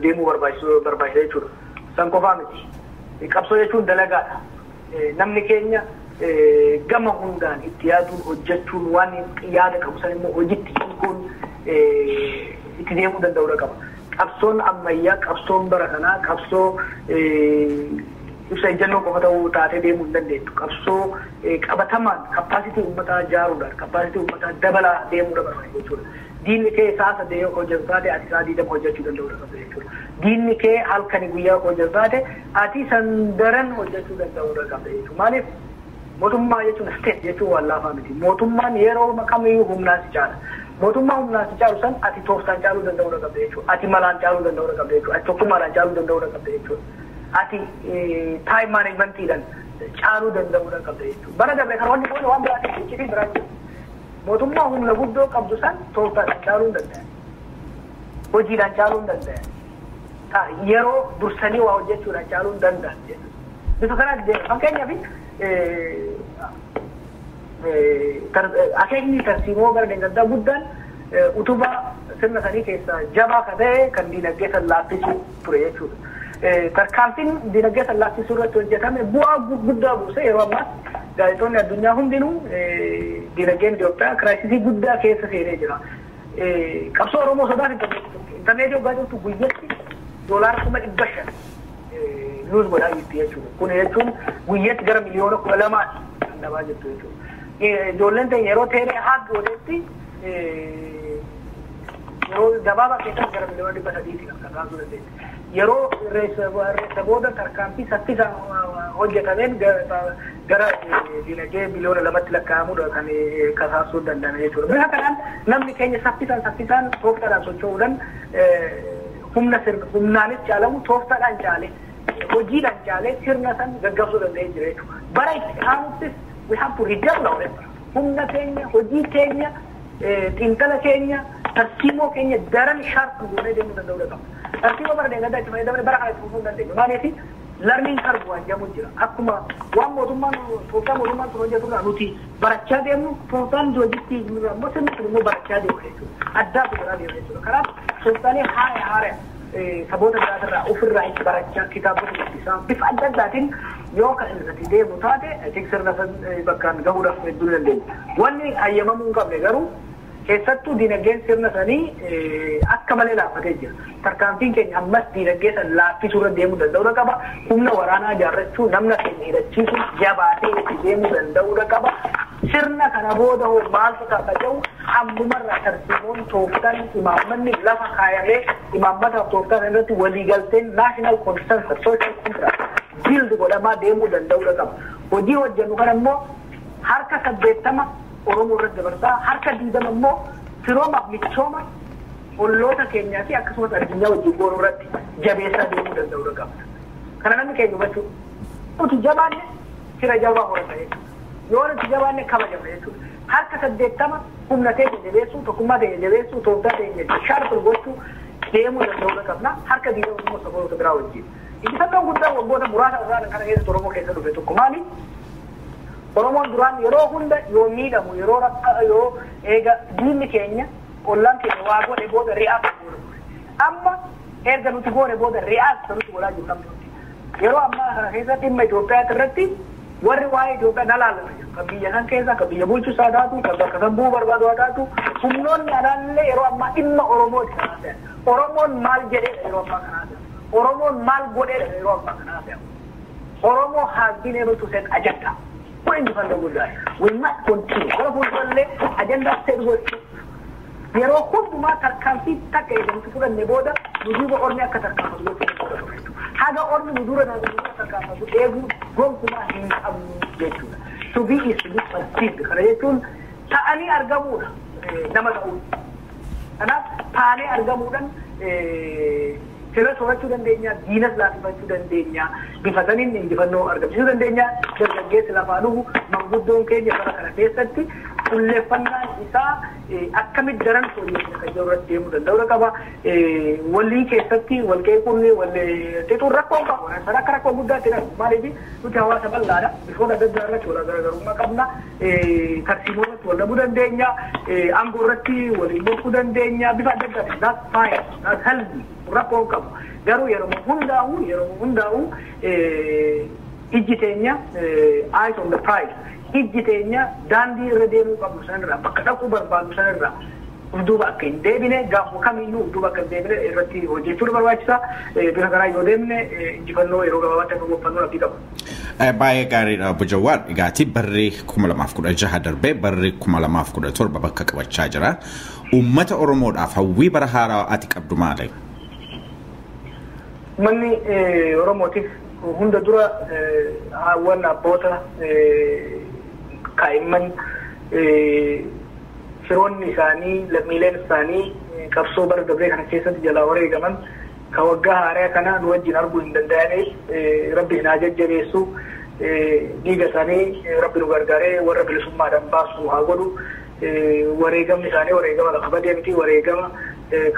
deemuu barbaachisa jechuudha. San qofaa miti. Qabsoo jechuun dalagaadha. Namni keenya gama hundaan itti yaaduun hojjechuun waan yaada qabu san immoo hojiitti hiikuun itti deemuu danda'uudha qaba. Qabsoon ammayyaa qabsoon bara kanaa qabsoo ibsa ejjennoo qofa ta'uu taatee deemuu hin dandeettu. Qabsoo qabatamaan kappaasitii uummataa ijaaruudhaan kappaasitii uummataa dabalaa deemuudha barbaada jechuudha. Diinni kee sa'a sadee yoo hojjetu taate ati sa'a 20 hojjechuu danda'uudha qabda jechuudha. Diinni kee halkanii guyyaa hojjetu taate ati san daran hojjechuu danda'uudha qabda jechuudha. Maaliif mootummaa jechuun state jechuun waan laafaa miti. Mootummaan yeroo kamiyyuu humnaan si caala. Mootummaa humnaan si caalu san ati tooftaan caaluu danda'uudha qabda jechuudha. Ati malaan caaluu danda'uudha qabda jechuudha. Ati tokkummaadhaan caaluu danda'uudha qabda jechuudha. Ati time managementiidhaan caaluu danda'uudha qabda jechuudha. Bara dabre kan wanti kun waan biraatti iccitii biraatti. Mootummaa humna guddoo qabdu san tooftaadhaan caaluu hin danda'an. Hojiidhaan caaluu hin danda'an. Yeroo dursanii waa hojjechuudhaan caaluu hin danda'an jechuudha. Bifa kanaatti deema. Fakkeenyaaf akeekni tartiiboo gara deeggardaa guddaan utubaa sirna sanii keessaa jabaa kan ta'e kan diinagdee san laaffisuu ture jechuudha. Tarkaanfiin diinagdee san laaffisuu irratti hojjetame bu'aa guddaa buuse yeroo ammaa gaazexoonni addunyaa hundinuu diinagdeen Itoophiyaa kiraayisisii guddaa keessa seenee jira. Qabsoo Oromoo sodaan intarneetii hoggaa jirtu guyyatti doolaara 500 luus godhaa jirti jechuudha. Kun jechuun guyyatti gara miliyoona 12 kan dhabaa jirtu jechuudha. Ijoolleen ta'e yeroo teelee haga godhetti yeroo gabaabaa keessatti gara miliyoona 300 kan kaasuu dandeenya. Yeroo reessa booda tarkaanfii saffisaan hojjetameen gara dinagdee biliyoona 2tti lakkaa'amuudha kan kasaasuu danda'an jechuudha. Bifa kanaan namni keenya saffisaan tooftaadhaan socho'uudhaan humnaanis caalamu tooftaadhaan caale hojiidhaan caale sirna san gaggabsuu danda'ee jira jechuudha. Bara itti aanuttis we have to redouble humna keenya hojii keenya xiinxala keenya tartiiboo keenya daran sharp goonee deemuu danda'uu qaba. Tartiiboo bara deegadaa itti fayyadamanii bara kana itti fufuu dandeenya. Maaliif learning curve waan jedhamu jira. Akkuma waan tooftaa mootummaan kun hojjeturraa nuti barachaa deemnu tooftaan hojiitti immoo sirni kun immoo barachaa deemu jechuudha. Addaa fuudhaa deemu jechuudha. Kanaaf tooftaalee haara saboota biraarraa ofirraa itti barachaa kitaabota dubbisaa bifa adda addaatiin yoo kan irratti deemu taate sirna bakkaan gahuudhaaf hedduu dandeenya. Wanni hayyamamuu hin qabne garuu keessattuu dinagdeen sirna sanii akka malee laaffatee jira. Tarkaanfiin keenya ammas dinagdee san laaffisuu irra deemuu danda'uu qaba. Humna waraanaa ijaarrachuu namna keenya hidhachiisuu jabaatee itti deemuu danda'uu qaba. Sirna kana booda hoo maaltu ta'a jedhu ammumarraa tartiiboon tooftaan imaammanni lafa kaayamee imaammataaf tooftaan irratti waliigalteen naashinaal konsensus sooshaal kontiraakt biildi godhamaa deemuu danda'uu qaba. Hojii hojjennu kana immoo harka 80 Oromoo irratti dabarsaa harka 20 immoo firoomaaf michooma olloota keenyaa fi akkasumas addunyaa wajjin goonuu irratti jabeessaa deemuu danda'uu qaba. Kana namni keenya hubachuu nuti jabaanne fira jabaa horata jechuudha. Yoo nuti jabaanne kabajama jechuudha. Harka 80 humna keenya jabeessuu tokkummaa keenya jabeessuu tooftaa keenya sharp gochuu deemuu danda'uu qabna. Harka 20 immoo saboota biraa wajjin. Injifannoon guddaan waggoota muraasa irraa kana keessatti Oromoo keessa dhufe tokko maali? Oromoon duraan yeroo hunda yoo miidhamu yeroo rakkaa yoo eega diinni keenya ollaan keenya waa godhe booda re'aaf amma erga nuti goone booda re'aaf nuti godhaa jiru namni yeroo ammaa kana keessatti dhimma Itoophiyaa irratti warri waa'ee Itoophiyaa nalaalama jiru kan biyya san keessa kan biyya bulchuu isaa taatu kan bakka san bu'uu barbaadu haa taatu humnoonni alaallee yeroo ammaa dhimma Oromooti kanaa ta'e Oromoon maal jedheedha yeroo ammaa kanaa ta'e Oromoon maal godheedha yeroo ammaa kanaa ta'e Oromoo has been able to set agenda. When you find a good guy, we must continue. All of us agenda set with yeroo hundumaa tarkaanfii takka jedhamtu fudhanne booda nu duuba ormi akka tarkaanfatu gochuudha. Haga ormi nu dura tarkaanfatu eeguu gonkumaa hin qabnu jechuudha. To be is to be perceived. Kana jechuun ta'anii argamuudha nama ta'uudha. Kanaaf taanee argamuudhaan sirna soorachuu dandeenya, diinas laafifachuu dandeenya, bifa saniin injifannoo argamsiisuu dandeenya, dargaggeessi lafaa dhufu manguddoon keenya bara kana keessatti fuulleeffannaan isaa akkamitti daran fooyyessaa kan jiru irratti deemuu danda'uu qaba. Walii keessatti wal qeequun wal xixuun rakkoo qaba. Sana akka rakkoo guddaatti darbu maaliif nuti hawaasa bal'aadha. Bifoota adda addaa irratti wal garaagarummaa qabna. Tarsiimoo irratti wal dhabuu dandeenya. Aangoo irratti waliin morkuu dandeenya. Bifa adda addaati. That's fine. That's healthy. Rakkoo qabu. Garuu yeroo hundaa'u ijji teenya eyes on the prize. Ijji teenya daandii irra deemuu qabnu sanirraa bakka dhaquu barbaadu sanirraa duuba akka hin deebine gaafa kamiyyuu duuba akka hin deebine irratti hojjechuun barbaachisa. Bifa kanaa yoo deemne injifannoo yeroo gabaabaatti akka gonfannoo abdii qabu. Baay'ee gaariidha Obbo Jawaar. Egaati barri 2016 darbee barri 2017 bakka qabachaa jira. Uummata Oromoodhaaf hawwii bara haaraa ati qabdu maali? Manni Oromootiif hunda dura hawwan abboota kaa'imman firoonni isaanii lammiileen isaanii qabsoo bara dabree kana keessatti jalaa wareegaman kan waggaa haaraa kana nu wajjin arguu hin danda'aniif rabbi haa jajjabeessu dhiiga isaanii rabbi nu gargaaree warra bilisummaadhaan baasu haa godhu wareegamni isaanii wareegama lafa badee miti wareegama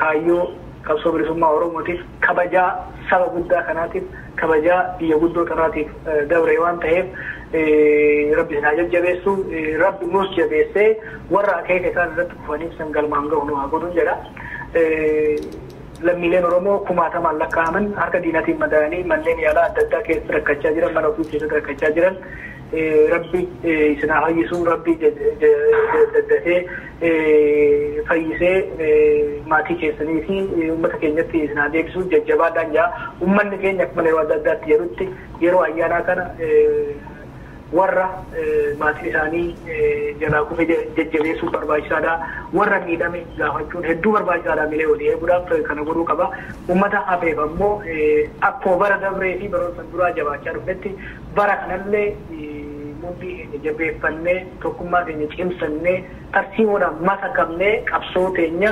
kaayyoo qabsoo bilisummaa Oromootiif kabajaa saba guddaa kanaatiif kabajaa biyya guddoo kanaatiif dabre waan ta'eef rabbi haa jajjabeessu rabbi nus jabeessee warra akeeka isaan irratti kufaniif san galmaan gahu nu haa godhu jedha. Lammiileen Oromoo kumaatamaan lakkaa'aman harka diinatiin madaa'anii manneen yaalaa adda addaa keessa rakkachaa jiran mana ofii keessatti rakkachaa jiran rabbi isin haa fayyisu rabbi daddatee fayyisee maatii keessanii fi uummata keenyatti isin haa deebisu jajjabaadhaan jaa uummanni keenya akkuma yeroo adda addaatti jedhutti yeroo ayyaanaa kana warra maatii isaanii jalaa kufe jajjabeessuu barbaachisaadha. Warra miidhame gaafachuun hedduu barbaachisaadha milee walii eeguudhaaf kana godhuu qaba. Uummata hafeef ammoo akkuma bara dabree fi baroota duraa jabaachaa dhufetti bara kanallee mudhii jabeeffannee tokkummaa keenya cimsannee tartiiboodhaan masakamnee qabsoo teenya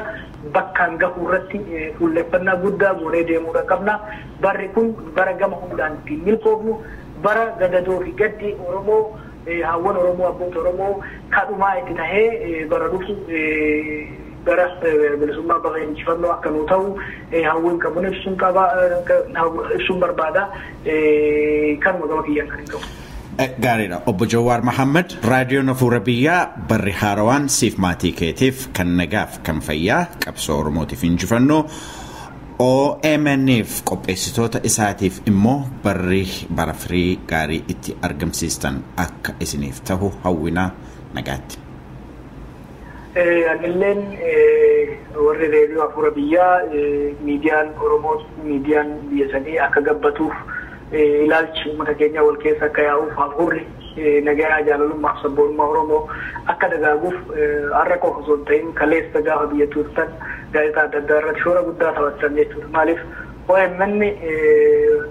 bakkaan gahuu irratti fuulleffannaa guddaa goonee deemuudha qabna. Barri kun bara gama hundaan ittiin milkoofnu bara gadadoo fi gaddi Oromoo hawwan Oromoo abboota Oromoo kadhumaa itti tahee bara dhufu gara bilisummaa baga injifannoo akka nu ta'u hawwan qabuun ibsuun barbaada kanuma gama kiyyaan kan hin qabu. Gaariidha. Obbo Jawaar Mohaammed raadiyoon Afuura Biyyaa barri haarawaan siif maatii keetiif kan nagaaf kan fayyaa qabsoo Oromootiif injifannoo OMN'if qopheessitoota isaatiif immoo barri bara firii gaarii itti argamsiistan akka isiniif ta'u hawwinaa nagaatti. Anilleen warri raadiyoo Afuura Biyyaa miidiyaan Oromoo miidiyaan biyya sanii akka gabbatuuf ilaalchi uummata keenya wal keessa akka yaa'uuf hafuurri nagaa jaalalummaaf sabboonummaa Oromoo akka dagaaguuf har'a qofa osoo hin ta'in kaleessa gaafa biyya turtan gaazexaa adda addaa irratti shoora guddaa taphatan jechuudha. Maaliif OMN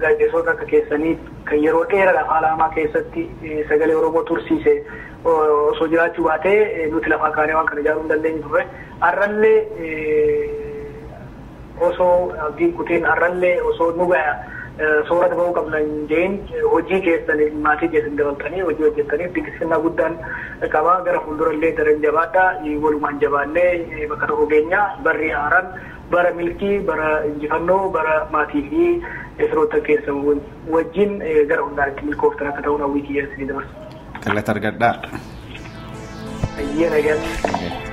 gaazexeessota akka keessanii kan yeroo dheeraadhaaf haala hamaa keessatti sagalee Oromoo tursiise osoo jiraachuu baatee nuti lafaa kaanee waan kana ijaaruu hin dandeenye turre har'allee osoo abdiin kutiin har'allee osoo nu ga'a soorata bahuu qabnan jeen hojii keessan maatii keessan dabaltanii hojii hojjettaniif dinqisiifannaa guddaan qaba. Gara fuuldurallee daran jabaadhaa walumaan jabaannee bakka tokko keenya barri haaraan bara milkii bara injifannoo bara maatii fi firoota keessan wajjin gara hundaatti milkooftan akka ta'uun hawwii kiyya isinii dabarsa. Kallat argadhaa. Ayyee nagaan.